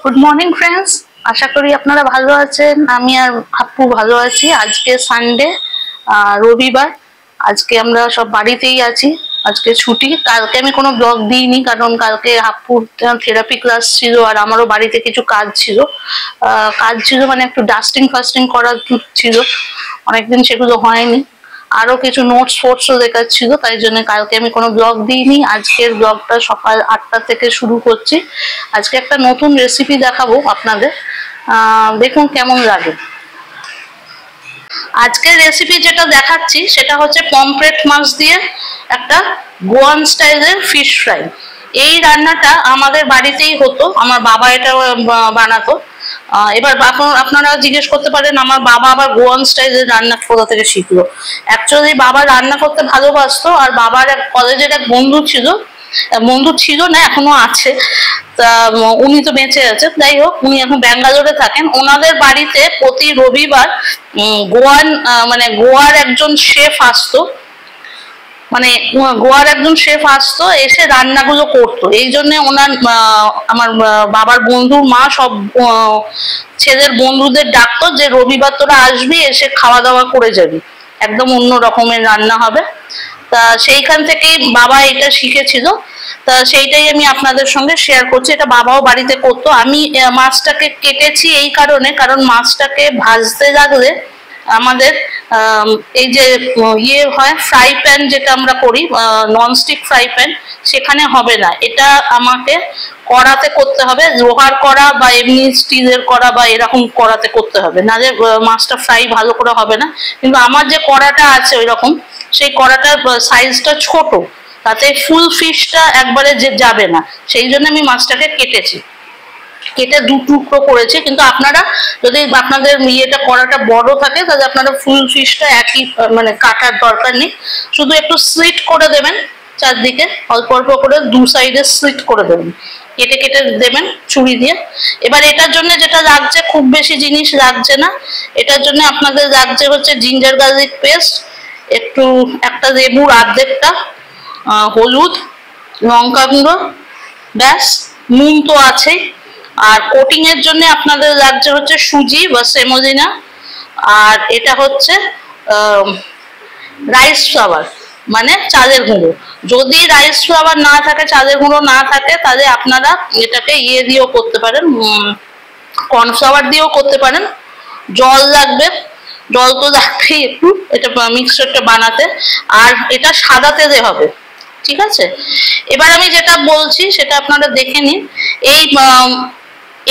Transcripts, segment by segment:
Good morning friends, আশা করি আপনারা ভালো আছেন। আমি আর আপু ভালো আছি। আজকে সানডে, রবিবার। আজকে আমরা সব বাড়িতেই আছি, আজকে ছুটি। কালকে আমি কোনো ব্লগ দিইনি, কারণ কালকে আপুর থেরাপি ক্লাস ছিল আর আমারও বাড়িতে কিছু কাজ ছিল। মানে একটু ডাস্টিং ফাস্টিং করার ছিল, অনেকদিন সেগুলো হয়নি। আরো কিছু নোটস ফোটসও দেখাচ্ছিল, তাই জন্য কালকে আমি কোনো ব্লগ দিইনি। আজকের ব্লগটা সকাল 8টা থেকে শুরু করছি। আজকে একটা নতুন রেসিপি দেখাবো আপনাদের, দেখুন কেমন লাগে। আজকের রেসিপি যেটা দেখাচ্ছি সেটা হচ্ছে পমফ্রেট মাছ দিয়ে একটা গোয়ান স্টাইলের ফিশ ফ্রাই। এই রান্নাটা আমাদের বাড়িতেই হতো, আমার বাবা এটা বানাতো। এবার আপনারা জিজ্ঞেস করতে পারেন আমার বাবা আবার গোয়ান স্টাইলের রান্না কোথা থেকে শিখলো। অ্যাকচুয়ালি বাবা রান্না করতে ভালোবাসতো, আর বাবার এক কলেজের এক বন্ধু ছিল না, এখনো আছে। তা উনি তো বেঁচে আছে, যাই হোক উনি এখন ব্যাঙ্গালোরে থাকেন। ওনাদের বাড়িতে প্রতি রবিবার গোয়ার একজন শেফ আসতো, আসতো, এসে রান্নাগুলো করতো। এই জন্য আমার বাবার বন্ধুর মা সব ছেলের বন্ধুদের ডাকতো যে রবিবার তোরা আসবি, এসে খাওয়া দাওয়া করে যাবি, একদম অন্য রকমের রান্না হবে। তা সেইখান থেকেই বাবা এটা শিখেছিল। তা সেইটাই আমি আপনাদের সঙ্গে শেয়ার করছি। এটা বাবাও বাড়িতে করতো। আমি মাছটাকে কেটেছি এই কারণে, কারণ মাছটাকে ভাজতে লাগলে আমাদের এই যে হয় ফ্রাই প্যান, যেটা আমরা করি ননস্টিক ফ্রাই প্যান, সেখানে হবে না। এটা আমাকে কড়াতে করতে হবে, লোহার কড়া বা এমনি স্টিলের কড়া বা এরকম কড়াতে করতে হবে, নাহলে মাছটা ফ্রাই ভালো করে হবে না। কিন্তু আমার যে কড়াটা আছে ওই রকম, সেই কড়াটার সাইজটা ছোট, তাতে ফুল ফিশটা একবারে যাবে না। সেই জন্য আমি মাছটাকে কেটে দু টুকরো করেছি। কিন্তু আপনারা যদি আপনাদের কড়াটা বড় থাকে, তাহলে আপনারা ফুল ফিশটা একই কাটার দরকার নেই, শুধু একটু স্লিট করে দেবেন চারদিকে, অল্প অল্প করে দু সাইডে স্লিট করে দেবেন, কেটে কেটে দেবেন ছুরি দিয়ে। এবার এটার জন্য যেটা লাগছে, খুব বেশি জিনিস লাগছে না। এটার জন্য আপনাদের লাগছে হচ্ছে জিঞ্জার গার্লিক পেস্ট, একটা লেবুর অর্ধেকটা, হলুদ, লঙ্কা গুঁড়ো, ব্যাস। নুন তো আছেই। আর কোটিং এর জন্য আপনাদের লাগছে হচ্ছে সুজি বা সেমোলিনা, আর এটা হচ্ছে রাইস ফ্লাওয়ার, মানে চালের গুঁড়ো। যদি রাইস ফ্লাওয়ার না থাকে, চালের গুঁড়ো না থাকে, তাহলে আপনারা এটাকে দিয়েও করতে পারেন, কর্নফ্লাওয়ার দিয়েও করতে পারেন। জল লাগবে, জল তো লাগবেই একটু এটা মিক্সচারটা বানাতে। আর এটা সাদা তেলে হবে, ঠিক আছে। এবার আমি যেটা বলছি সেটা আপনারা দেখে নিন।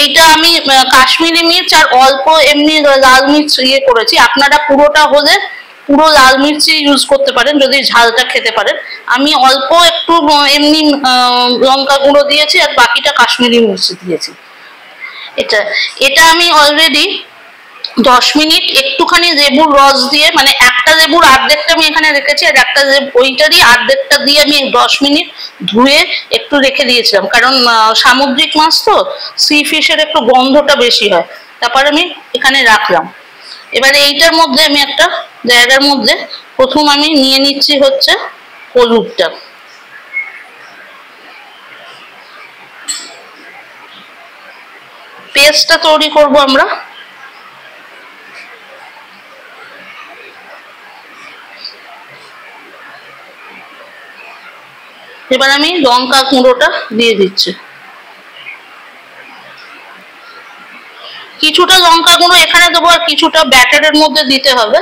এইটা আমি কাশ্মীরি মির্চ আর অল্প এমনি লাল মির্চ করেছি। আপনারা পুরোটা হলে পুরো লাল মির্চি ইউজ করতে পারেন যদি ঝালটা খেতে পারেন। আমি অল্প একটু এমনি লঙ্কা গুঁড়ো দিয়েছি, আর বাকিটা কাশ্মীরি মির্চ দিয়েছি। এটা আমি অলরেডি 10 মিনিট একটুখানি লেবুর রস দিয়ে, একটা লেবুর অর্ধেকটা আমি এখানে রেখেছি, আর একটা ওইটারই অর্ধেকটা দিয়ে আমি 10 মিনিট ধুয়ে একটু রেখে দিয়েছিলাম, কারণ সামুদ্রিক মাছ তো, সি ফিশের একটু গন্ধটা বেশি হয়। তারপর আমি এখানে রাখলাম। এবারে এইটার মধ্যে আমি একটা জায়গার মধ্যে প্রথম আমি নিয়ে নিচ্ছি হচ্ছে হলুদটা। পেস্টটা তৈরি করব আমরা। এবার আমি লঙ্কা গুঁড়োটা দিয়ে দিচ্ছি। কিছুটা লঙ্কা গুঁড়ো এখানে দেবো, আর কিছুটা ব্যাটারের মধ্যে দিতে হবে,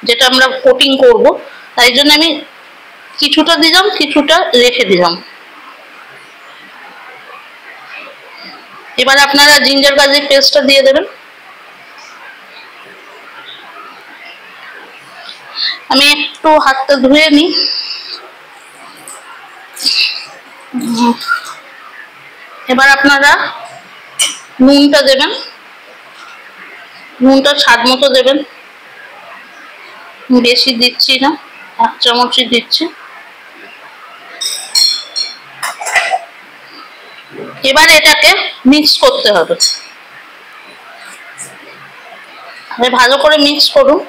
যেটা আমরা কোটিং করব। তাই জন্য আমি কিছুটা দিলাম, কিছুটা রেখে দিলাম। এবার আপনারা জিঞ্জার গার্লিক পেস্টটা দিয়ে দেবেন। আমি একটু হাতটা ধুয়ে নিই। এবার আপনারা নুনটা দেবেন, নুনটা স্বাদ মতো দেবেন, বেশি দিচ্ছি না, 1 চামচই দিচ্ছি। এবার এটাকে মিক্স করতে হবে, ভালো করে মিক্স করুন।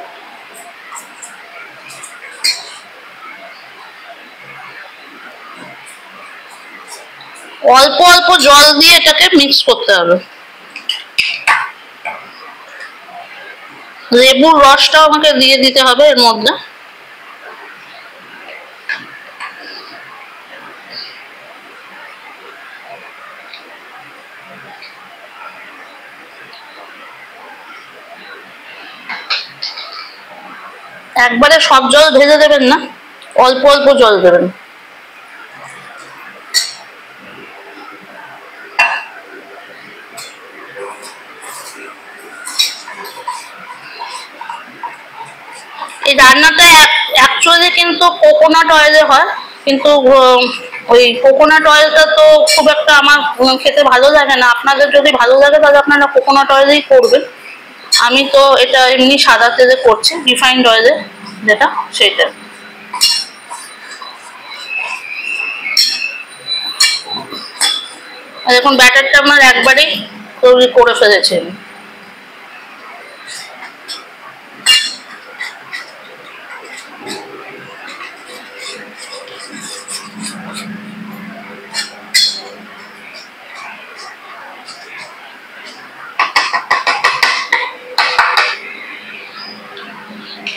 অল্প অল্প জল দিয়ে এটাকে মিক্স করতে হবে। লেবুর রসটাও আমাকে দিয়ে দিতে হবে এর মধ্যে। একবারে সব জল ভেজে দেবেন না, অল্প অল্প জল দেবেন। এই রান্নাটা অ্যাকচুয়ালি কিন্তু কোকোনাট অয়েলে হয়, কিন্তু ওই কোকোনাট অয়েলটা তো খুব একটা আমার খেতে ভালো লাগে না। আপনাদের যদি ভালো লাগে তাহলে আপনারা কোকোনাট অয়েলেই করবেন। আমি তো এটা এমনি সাদা তেলে করছি, রিফাইন্ড অয়েলে যেটা, সেটা। আর এখন ব্যাটারটা আমার একবারেই তৈরি করে ফেলেছি।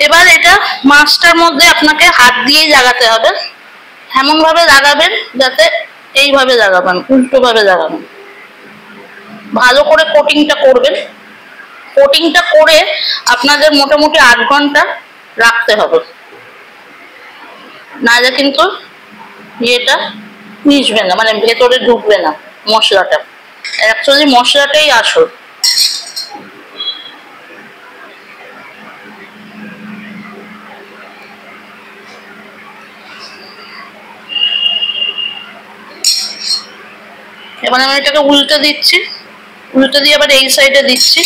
এবার এটা মাছটার মধ্যে আপনাকে হাত দিয়েই লাগাতে হবে। এমন ভাবে লাগাবেন যাতে এইভাবে লাগাবেন, উল্টো ভাবে লাগাবেন। ভালো করে কোটিংটা করবেন। কোটিংটা করে আপনাদের মোটামুটি 8 ঘন্টা রাখতে হবে, নাহলে কিন্তু ইয়েটা মিশবে না, মানে ভেতরে ঢুকবে না মশলাটা। অ্যাকচুয়ালি মশলাটাই আসল। এবার আমি এটাকে উল্টে দিচ্ছি, উল্টে দিয়ে আবার এই সাইডে দিচ্ছি।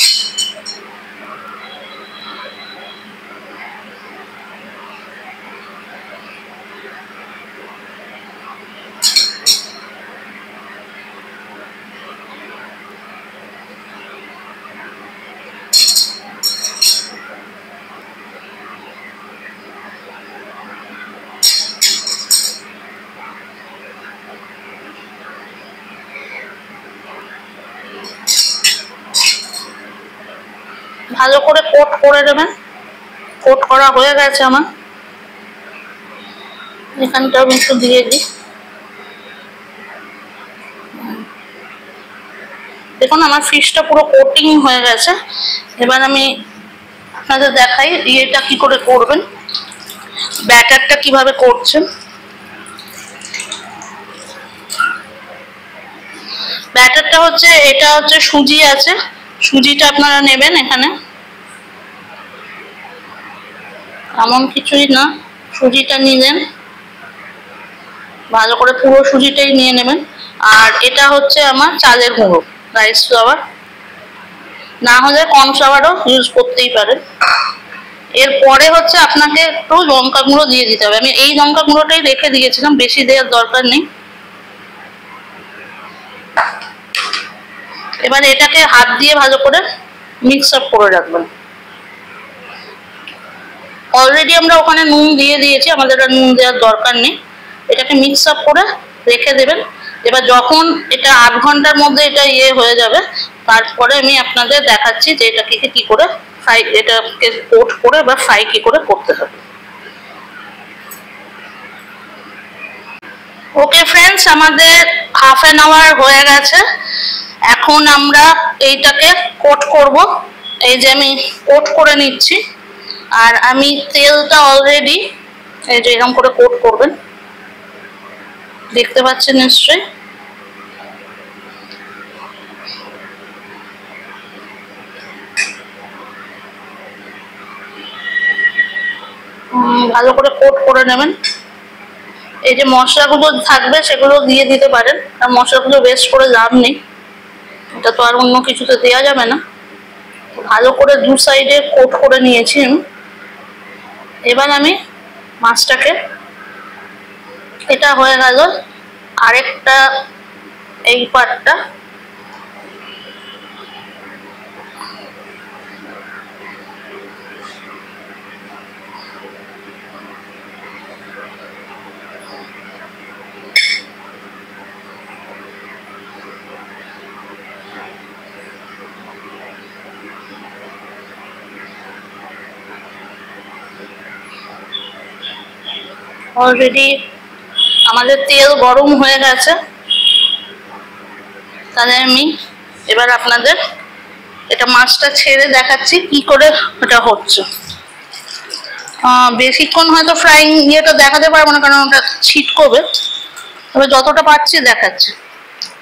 ভালো করে কোট করে দেবেন। কোট করা হয়ে গেছে আমার। এখানটা আমি একটু দিয়ে দিই। দেখুন আমার ফিশটা পুরো কোটিং হয়ে গেছে। এবার আমি আপনাদের দেখাই ইয়েটা কি করে করবেন, ব্যাটারটা কিভাবে করছেন। ব্যাটারটা হচ্ছে, এটা হচ্ছে সুজি আছে, সুজিটা আপনারা নেবেন এখানে, এমন কিছুই না, সুজিটা নিলেন, ভালো করে পুরো সুজিটাই নিয়ে নেবেন। আর এটা হচ্ছে আমার চালের গুঁড়ো, রাইস ফ্লাওয়ার, না হলে কর্নফ্লাওয়ারও ইউজ করতেই পারেন। এরপরে হচ্ছে আপনাকে একটু লঙ্কা গুঁড়ো দিয়ে দিতে হবে। আমি এই লঙ্কা গুঁড়োটাই রেখে দিয়েছিলাম, বেশি দেওয়ার দরকার নেই। এবার এটাকে হাত দিয়ে ভালো করে মিক্স আপ করে রাখবেন। অলরেডি আমরা ওখানে নুন দিয়ে দিয়েছি, আমাদের আর নুন দেওয়ার দরকার নেই। এটাকে মিক্স আপ করে রেখে দেবেন। এবার যখন এটা 8 ঘন্টার মধ্যে এটা ইয়ে হয়ে যাবে, তারপরে আমি আপনাদের দেখাচ্ছি যে এটাকে কি করে ফ্রাই, এটাকে কোট করে বা ফ্রাই কি করে করতে হবে। ওকে ফ্রেন্ডস, আমাদের হাফ অ্যান আওয়ার হয়ে গেছে। এখন আমরা এইটাকে কোট করব। এই যে আমি কোট করে নিচ্ছি, আর আমি তেলটা অলরেডি এই যে এরকম করে কোট করবেন, দেখতে পাচ্ছেন নিশ্চয়ই। ভালো করে কোট করে নেবেন। এই যে মশলাগুলো থাকবে সেগুলো দিয়ে দিতে পারেন, আর মশলাগুলো ওয়েস্ট করে লাভ নেই, এটা তো আর অন্য কিছুতে দেওয়া যাবে না। ভালো করে দু সাইডে কোট করে নিয়েছি আমি। এবার আমি মাছটাকে, এটা হয়ে গেল আরেকটা, এই পার্টটা অলরেডি আমাদের তেল গরম হয়ে গেছে, তাহলে আমি এবার আপনাদের এটা মাছটা ছেড়ে দেখাচ্ছি কি করে এটা হচ্ছে। বেশিক্ষণ হয়তো ফ্রাইং ইয়েটা দেখাতে পারবো না, কারণ ওটা ছিটকবে, তবে যতটা পারছি দেখাচ্ছি।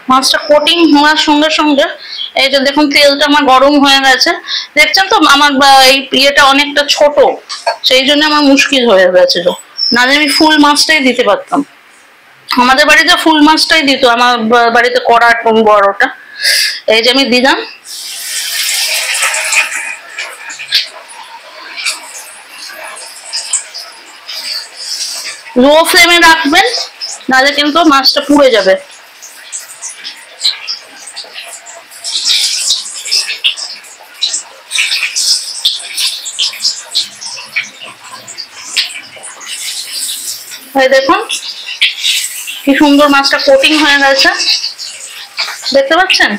মাছটা কোটিং হওয়ার সঙ্গে সঙ্গে এই যে দেখুন তেলটা আমার গরম হয়ে গেছে। দেখছেন তো আমার এই ইয়েটা অনেকটা ছোট, সেই জন্য আমার মুশকিল হয়ে গেছিল, নাহলে আমি ফুল মাছটাই দিতে পারতাম। আমাদের বাড়িতে ফুল মাছটাই দিত, আমার বাড়িতে কড়া বড়টা। এই যে আমি দিলাম, লো ফ্লেমে রাখবেন, নাহলে কিন্তু মাছটা পুড়ে যাবে। দেখুন কি সুন্দর মাছটা কোটিং হয়ে গেছে, দেখতে পাচ্ছেন?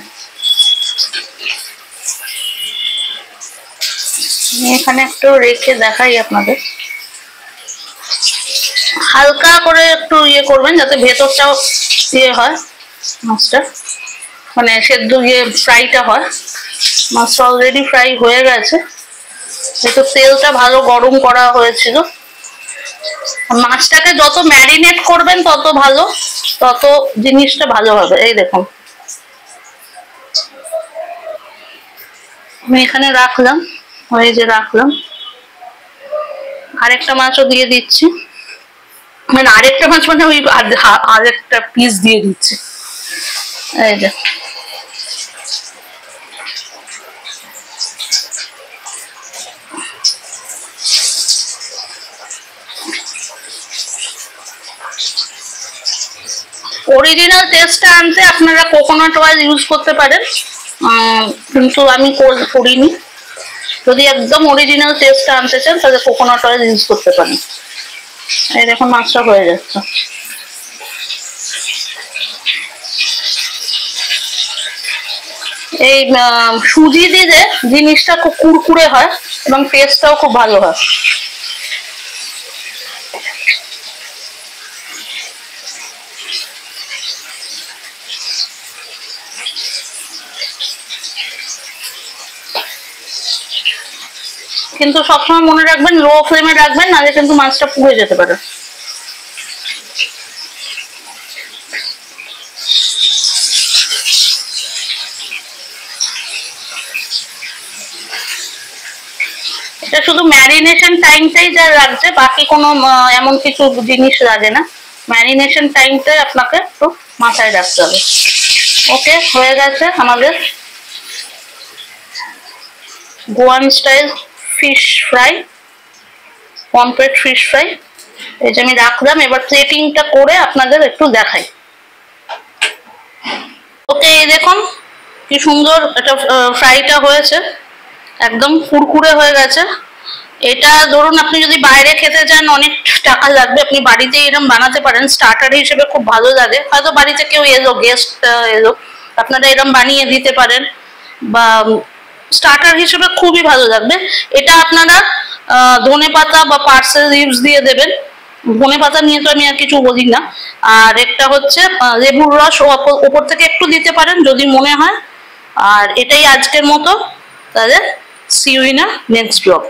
এখানে একটু রেখে দেখাই আপনাদের, হালকা করে একটু ইয়ে করবেন যাতে ভেতরটাও ইয়ে হয়, মাছটা মানে সেদ্ধ ইয়ে ফ্রাইটা হয়। মাছটা অলরেডি ফ্রাই হয়ে গেছে, একটু তেলটা ভালো গরম করা হয়েছিল। মাছটাকে যত ম্যারিনেট করবেন তত ভালো, তত জিনিসটা ভালো হবে। এই দেখুন আমি এখানে রাখলাম, ওই যে রাখলাম, আরেকটা মাছও দিয়ে দিচ্ছি, মানে আরেকটা মাছ মানে ওই আরেকটা পিস দিয়ে দিচ্ছি। এই যে অরিজিনাল টেস্টটা আনতে আপনারা কোকোনাট অয়েল ইউজ করতে পারেন, কিন্তু আমি করিনি। যদি একদম অরিজিনাল টেস্টটা আনতে চান তাহলে কোকোনাট অয়েল ইউজ করতে পারেন। এই দেখুন মাছটা হয়ে যাচ্ছে। এই সুজি দিলে জিনিসটা খুব কুড়কুড়ে হয় এবং টেস্টটাও খুব ভালো হয়। কিন্তু সবসময় মনে রাখবেন লো ফ্লেমে রাখবেন, নাহলে কিন্তু মাছটা পুড়ে যেতে পারে। এটা শুধু ম্যারিনেশন টাইমটাই যা লাগছে, বাকি কোনো এমন কিছু জিনিস লাগে না। ম্যারিনেশন টাইমটাই আপনাকে একটু মাথায় রাখতে হবে। ওকে, হয়ে গেছে আমাদের Goan style fish fry, pomfret fish fry. এই যে আমি রাখলাম, এবার প্লেটিংটা করে আপনাদের একটু দেখাই। ওকে, এই দেখুন কি সুন্দর এটা ফ্রাইটা হয়েছে, একদম কুড়কুড়ে হয়ে গেছে। এটা ধরুন আপনি যদি বাইরে খেতে যান অনেক টাকা লাগবে, আপনি বাড়িতে এরকম বানাতে পারেন, স্টার্টার হিসেবে খুব ভালো লাগে। হয়তো বাড়িতে কেউ এলো, গেস্ট এলো, আপনারা এরকম বানিয়ে দিতে পারেন, বা স্টার্টার হিসেবে খুবই ভালো লাগবে। এটা আপনারা ধনেপাতা বা পার্সেল লিভস দিয়ে দেবেন। ধনেপাতা নিয়ে তো আমি আর কিছু বলি না। আর একটা হচ্ছে লেবুর রস ওপর থেকে একটু দিতে পারেন যদি মনে হয়। আর এটাই আজকের মতো, তাহলে see you in a next blog.